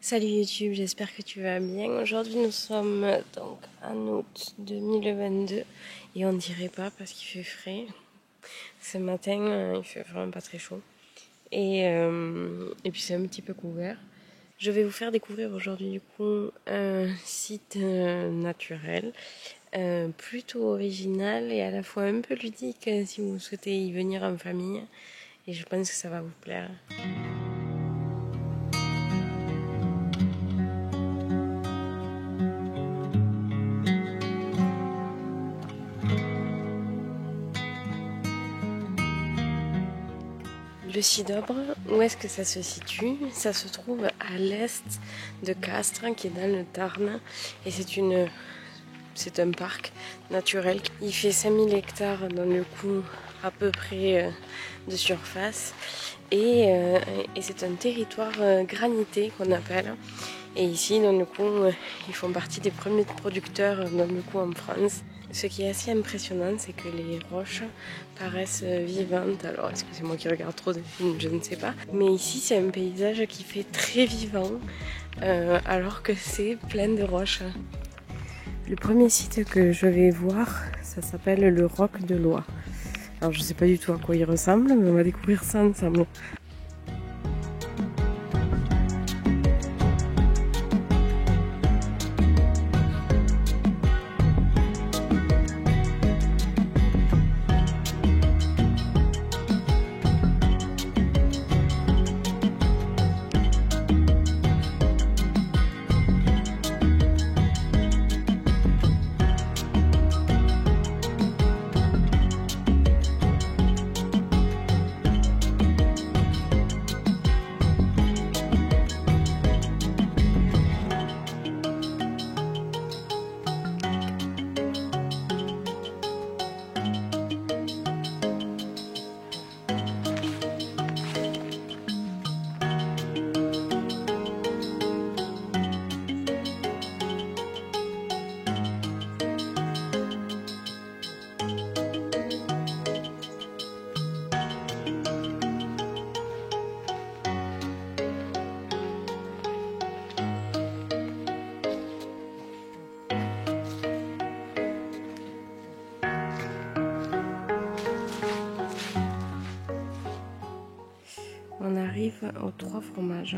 Salut YouTube, j'espère que tu vas bien. Aujourd'hui nous sommes donc en août 2022 et on dirait pas parce qu'il fait frais. Ce matin il fait vraiment pas très chaud et puis c'est un petit peu couvert. Je vais vous faire découvrir aujourd'hui du coup un site naturel plutôt original et à la fois un peu ludique si vous souhaitez y venir en famille, et je pense que ça va vous plaire. Le Sidobre, où est-ce que ça se situe? Ça se trouve à l'est de Castres, qui est dans le Tarn, et c'est un parc naturel. Il fait 5000 hectares dans le coup à peu près de surface, et c'est un territoire granité qu'on appelle. Et ici, dans le coup, ils font partie des premiers producteurs dans le coup en France. Ce qui est assez impressionnant, c'est que les roches paraissent vivantes. Alors, est-ce que c'est moi qui regarde trop de films? Je ne sais pas. Mais ici, c'est un paysage qui fait très vivant, alors que c'est plein de roches. Le premier site que je vais voir, ça s'appelle le Roc de Loie. Alors, je ne sais pas du tout à quoi il ressemble, mais on va découvrir ça ensemble. On arrive aux 3 fromages.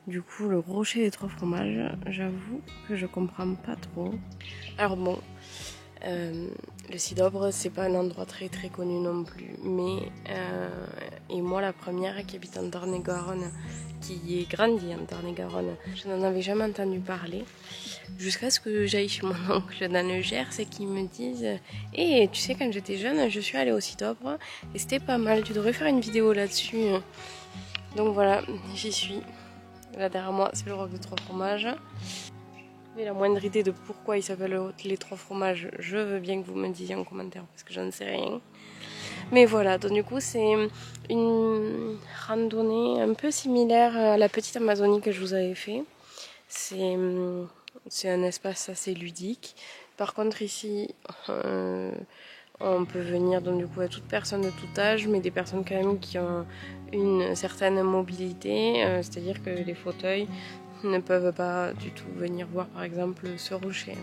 Du coup, le rocher des 3 fromages, j'avoue que je comprends pas trop. Alors bon, le Sidobre, c'est pas un endroit très très connu non plus, mais et moi la première qui habite en Tarn-et-Garonne, qui est grandie en Tarn-et-Garonne, je n'en avais jamais entendu parler, jusqu'à ce que j'aille chez mon oncle dans le Gers et qu'il me dise « Hey, tu sais, quand j'étais jeune, je suis allée au Sidobre et c'était pas mal, tu devrais faire une vidéo là-dessus. » Donc voilà, j'y suis. Là derrière moi, c'est le Roc de 3 fromages. Vous avez la moindre idée de pourquoi il s'appelle les 3 fromages, je veux bien que vous me disiez en commentaire parce que j'en sais rien. Mais voilà, donc du coup c'est une randonnée un peu similaire à la petite Amazonie que je vous avais fait. C'est un espace assez ludique. Par contre ici, on peut venir donc du coup à toute personne de tout âge, mais des personnes quand même qui ont une certaine mobilité, c'est-à-dire que les fauteuils ne peuvent pas du tout venir voir par exemple ce rocher.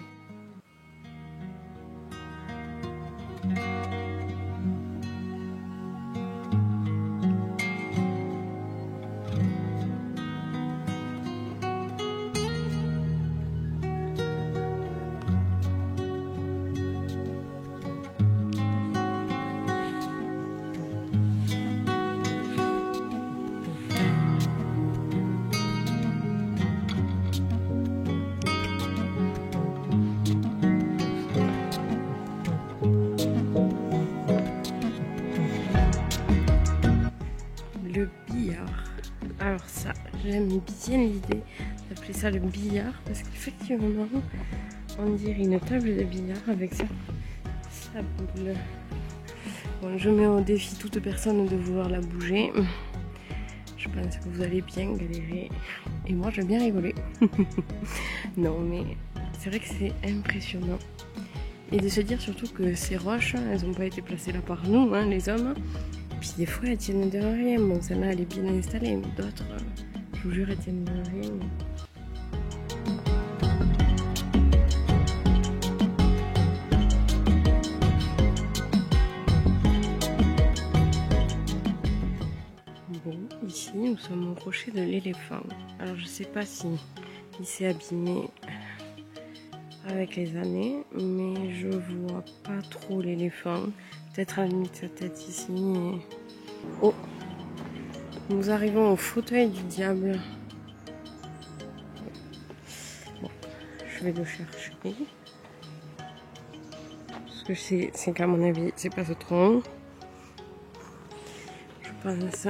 Le billard. Alors ça, j'aime bien l'idée d'appeler ça le billard parce qu'effectivement, on dirait une table de billard avec sa boule. Bon, je mets au défi toute personne de vouloir la bouger. Je pense que vous allez bien galérer et moi je vais bien rigoler. Non mais c'est vrai que c'est impressionnant. Et de se dire surtout que ces roches, elles n'ont pas été placées là par nous, hein, les hommes, puis des fois elles tiennent de rien. Bon, celle-là elle est bien installée, mais d'autres, je vous jure, elles tiennent de rien. Bon, ici nous sommes au rocher de l'éléphant. Alors je sais pas si il s'est abîmé avec les années, mais je vois pas trop l'éléphant. Peut-être à la limite sa tête ici. Et... oh, nous arrivons au fauteuil du diable. Bon, je vais le chercher. Ce que je sais, c'est qu'à mon avis, c'est pas ce tronc. Je pense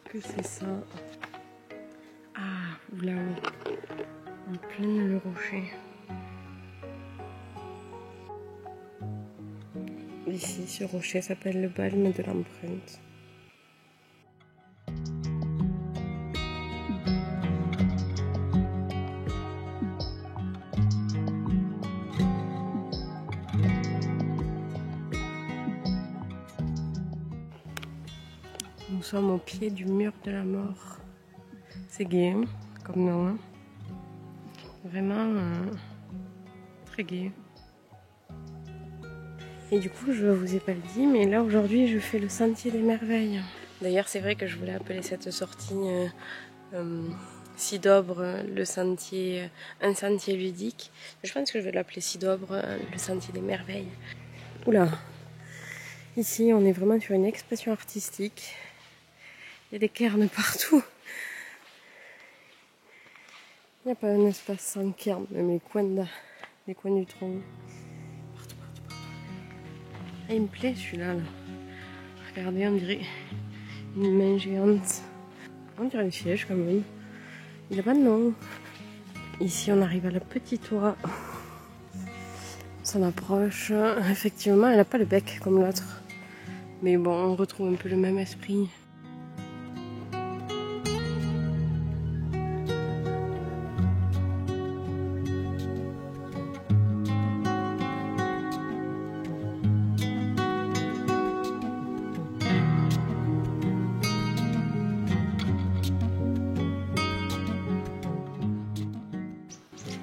que c'est ça. Ah, là haut, en plein le rocher. Ici, ce rocher s'appelle le balme de l'empreinte. Nous sommes au pied du mur de la mort. C'est gai, hein, comme nom. Hein. Vraiment très gai. Et du coup, je vous ai pas le dit, mais là aujourd'hui, je fais le sentier des merveilles. D'ailleurs, c'est vrai que je voulais appeler cette sortie Sidobre, le sentier, un sentier ludique. Je pense que je vais l'appeler Sidobre, le sentier des merveilles. Oula, ici, on est vraiment sur une expression artistique. Il y a des cairns partout. Il n'y a pas un espace sans cairn, même les coins du tronc. Partout. Ah, il me plaît celui-là. Là. Regardez, on dirait une main géante. On dirait un siège quand même. Il n'a pas de nom. Ici, on arrive à la petite oie. On s'en approche. Effectivement, elle n'a pas le bec comme l'autre. Mais bon, on retrouve un peu le même esprit.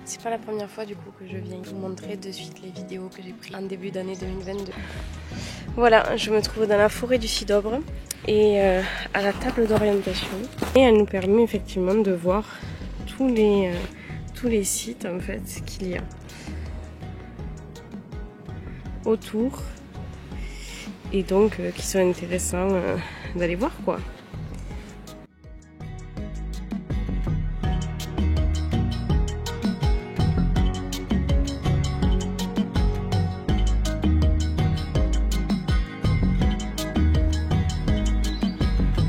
C'est pas la première fois du coup que je viens vous montrer de suite les vidéos que j'ai prises en début d'année 2022. Voilà, je me trouve dans la forêt du Sidobre et à la table d'orientation. Et elle nous permet effectivement de voir tous les sites en fait qu'il y a autour et donc qui sont intéressants d'aller voir quoi.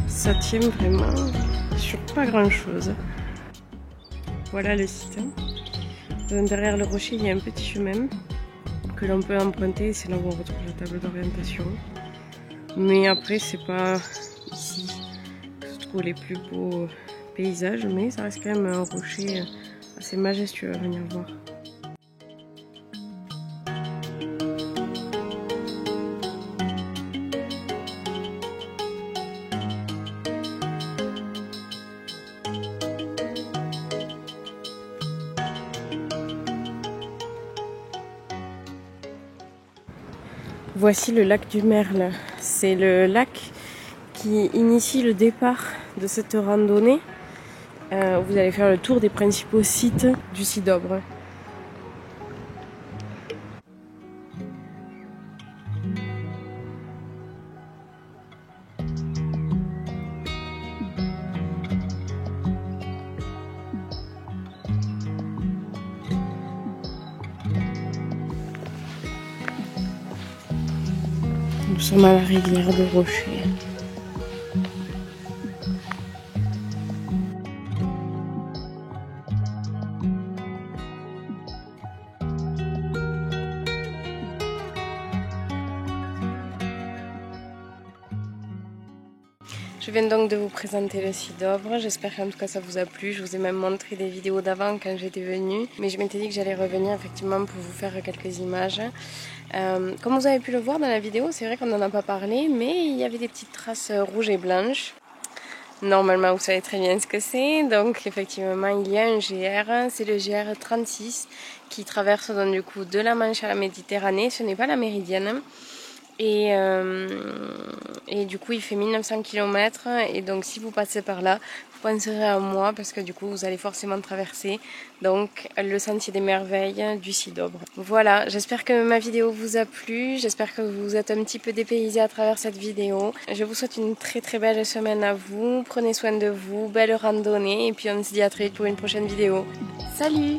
Ça tient vraiment sur pas grand chose. Voilà le site. Derrière le rocher, il y a un petit chemin que l'on peut emprunter. C'est là où on retrouve la table d'orientation. Mais après, c'est pas ici que se trouvent les plus beaux paysages. Mais ça reste quand même un rocher assez majestueux à venir voir. Voici le lac du Merle. C'est le lac qui initie le départ de cette randonnée. Vous allez faire le tour des principaux sites du Sidobre. Nous sommes à la rivière de Rocher. Je Je viens donc de vous présenter le Cidobre, j'espère qu'en tout cas ça vous a plu. Je vous ai même montré des vidéos d'avant quand j'étais venue, mais je m'étais dit que j'allais revenir effectivement pour vous faire quelques images. Comme vous avez pu le voir dans la vidéo, c'est vrai qu'on n'en a pas parlé, mais il y avait des petites traces rouges et blanches. Normalement, vous savez très bien ce que c'est. Donc, effectivement, il y a un GR. C'est le GR 36 qui traverse donc du coup de la Manche à la Méditerranée. Ce n'est pas la Méridienne. Et du coup, il fait 1900 km. Et donc, si vous passez par là, vous penserez à moi parce que du coup, vous allez forcément traverser donc le sentier des merveilles du Cidobre. Voilà, j'espère que ma vidéo vous a plu. J'espère que vous êtes un petit peu dépaysés à travers cette vidéo. Je vous souhaite une très très belle semaine à vous. Prenez soin de vous, belle randonnée. Et puis, on se dit à très vite pour une prochaine vidéo. Salut!